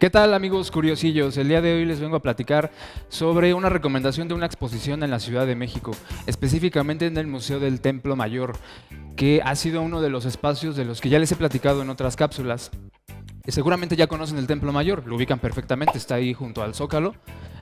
¿Qué tal, amigos curiosillos? El día de hoy les vengo a platicar sobre una recomendación de una exposición en la Ciudad de México, específicamente en el Museo del Templo Mayor, que ha sido uno de los espacios de los que ya les he platicado en otras cápsulas. Seguramente ya conocen el Templo Mayor, lo ubican perfectamente, está ahí junto al Zócalo,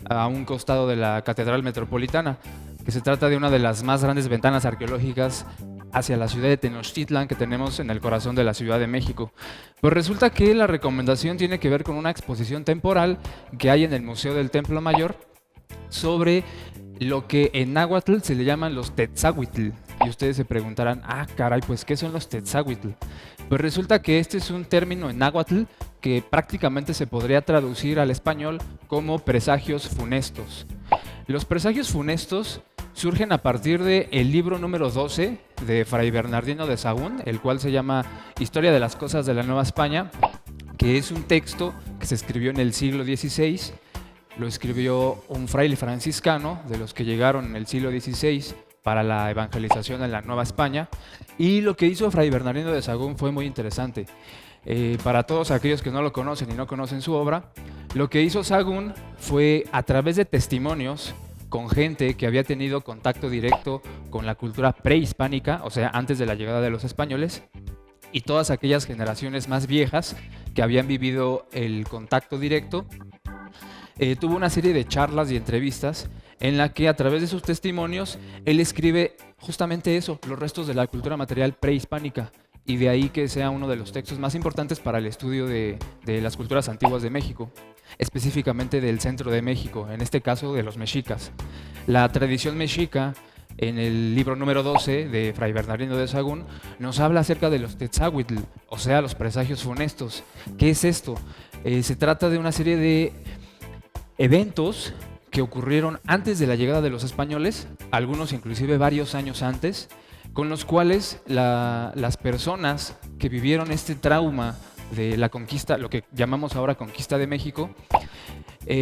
a un costado de la Catedral Metropolitana, que se trata de una de las más grandes ventanas arqueológicas hacia la ciudad de Tenochtitlan que tenemos en el corazón de la Ciudad de México. Pues resulta que la recomendación tiene que ver con una exposición temporal que hay en el Museo del Templo Mayor sobre lo que en náhuatl se le llaman los Tetzahuitl. Y ustedes se preguntarán, caray, pues ¿qué son los Tetzahuitl? Pues resulta que este es un término en náhuatl que prácticamente se podría traducir al español como presagios funestos. Los presagios funestos surgen a partir del libro número 12 de Fray Bernardino de Sahagún, el cual se llama Historia de las Cosas de la Nueva España, que es un texto que se escribió en el siglo XVI. Lo escribió un fraile franciscano de los que llegaron en el siglo XVI para la evangelización en la Nueva España. Y lo que hizo Fray Bernardino de Sahagún fue muy interesante. Para todos aquellos que no lo conocen y no conocen su obra, lo que hizo Sahagún fue, a través de testimonios con gente que había tenido contacto directo con la cultura prehispánica, o sea, antes de la llegada de los españoles, y todas aquellas generaciones más viejas que habían vivido el contacto directo, tuvo una serie de charlas y entrevistas en la que, a través de sus testimonios, él escribe justamente eso, los restos de la cultura material prehispánica, y de ahí que sea uno de los textos más importantes para el estudio de las culturas antiguas de México, específicamente del centro de México, en este caso de los mexicas. La tradición mexica, en el libro número 12 de Fray Bernardino de Sahagún, nos habla acerca de los Tetzahuitl, o sea, los presagios funestos. ¿Qué es esto? Se trata de una serie de eventos que ocurrieron antes de la llegada de los españoles, algunos inclusive varios años antes, con los cuales las personas que vivieron este trauma de la conquista, lo que llamamos ahora conquista de México,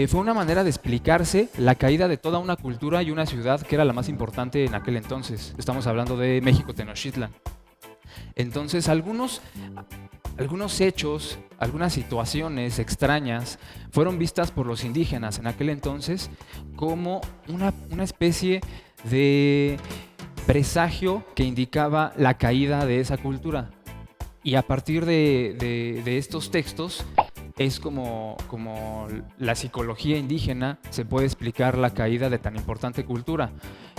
fue una manera de explicarse la caída de toda una cultura y una ciudad que era la más importante en aquel entonces. Estamos hablando de México Tenochtitlan. Entonces, algunos hechos, algunas situaciones extrañas fueron vistas por los indígenas en aquel entonces como una especie de presagio que indicaba la caída de esa cultura. Y a partir de estos textos es como la psicología indígena se puede explicar la caída de tan importante cultura.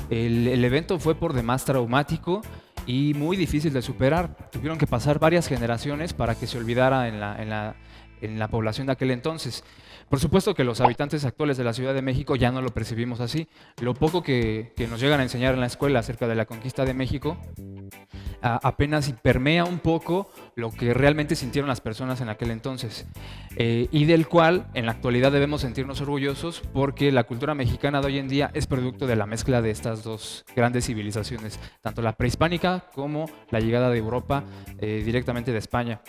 El evento fue por demás traumático y muy difícil de superar. Tuvieron que pasar varias generaciones para que se olvidara en la población de aquel entonces. Por supuesto que los habitantes actuales de la Ciudad de México ya no lo percibimos así. Lo poco que nos llegan a enseñar en la escuela acerca de la conquista de México apenas permea un poco lo que realmente sintieron las personas en aquel entonces, y del cual en la actualidad debemos sentirnos orgullosos, porque la cultura mexicana de hoy en día es producto de la mezcla de estas dos grandes civilizaciones, tanto la prehispánica como la llegada de Europa directamente de España.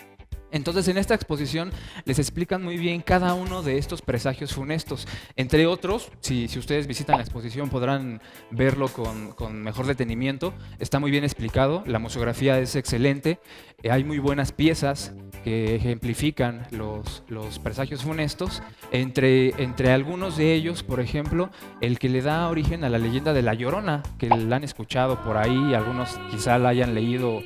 Entonces, en esta exposición les explican muy bien cada uno de estos presagios funestos. Entre otros, si ustedes visitan la exposición podrán verlo con mejor detenimiento. Está muy bien explicado, la museografía es excelente, hay muy buenas piezas que ejemplifican los presagios funestos. Entre algunos de ellos, por ejemplo, el que le da origen a la leyenda de La Llorona, que la han escuchado por ahí, algunos quizá la hayan leído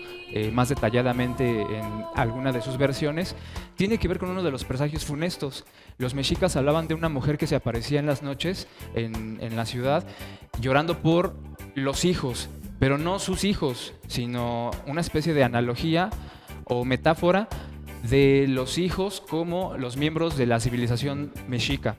más detalladamente en alguna de sus versiones, tiene que ver con uno de los presagios funestos. Los mexicas hablaban de una mujer que se aparecía en las noches en la ciudad llorando por los hijos, pero no sus hijos, sino una especie de analogía o metáfora de los hijos como los miembros de la civilización mexica.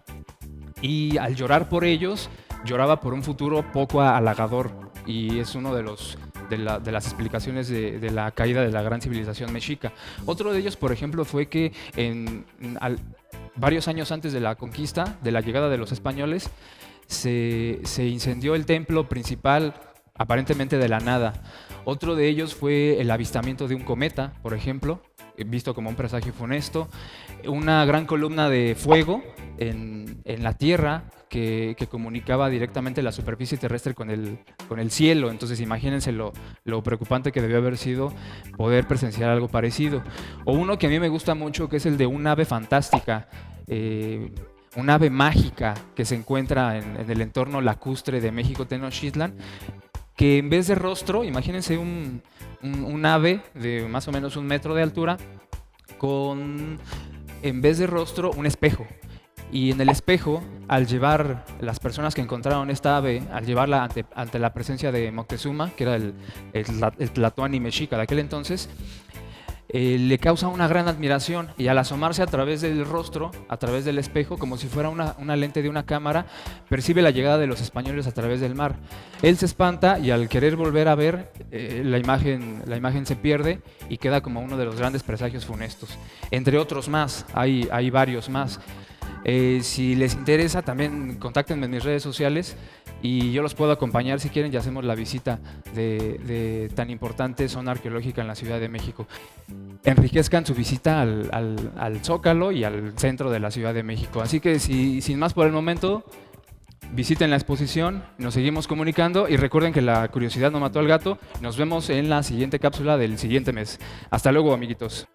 Y al llorar por ellos, lloraba por un futuro poco halagador, y es uno de las explicaciones de la caída de la gran civilización mexica. Otro de ellos, por ejemplo, fue que varios años antes de la conquista, de la llegada de los españoles, se incendió el templo principal, aparentemente de la nada. Otro de ellos fue el avistamiento de un cometa, por ejemplo, visto como un presagio funesto. Una gran columna de fuego en la tierra que comunicaba directamente la superficie terrestre con el cielo. Entonces imagínense lo preocupante que debió haber sido poder presenciar algo parecido. O uno que a mí me gusta mucho, que es el de un ave fantástica. un ave mágica que se encuentra en el entorno lacustre de México Tenochtitlan, que en vez de rostro, imagínense un ave de más o menos 1 metro de altura, con en vez de rostro un espejo. Y en el espejo, al llevar las personas que encontraron esta ave, al llevarla ante la presencia de Moctezuma, que era el tlatoani mexica de aquel entonces, le causa una gran admiración, y al asomarse a través del rostro, a través del espejo, como si fuera una lente de una cámara, percibe la llegada de los españoles a través del mar. Él se espanta y al querer volver a ver, la imagen se pierde y queda como uno de los grandes presagios funestos. Entre otros más, hay varios más. Si les interesa, también contáctenme en mis redes sociales y yo los puedo acompañar si quieren y hacemos la visita de tan importante zona arqueológica en la Ciudad de México. Enriquezcan su visita al Zócalo y al centro de la Ciudad de México. Así que sin más por el momento, visiten la exposición, nos seguimos comunicando y recuerden que la curiosidad no mató al gato. Nos vemos en la siguiente cápsula del siguiente mes. Hasta luego, amiguitos.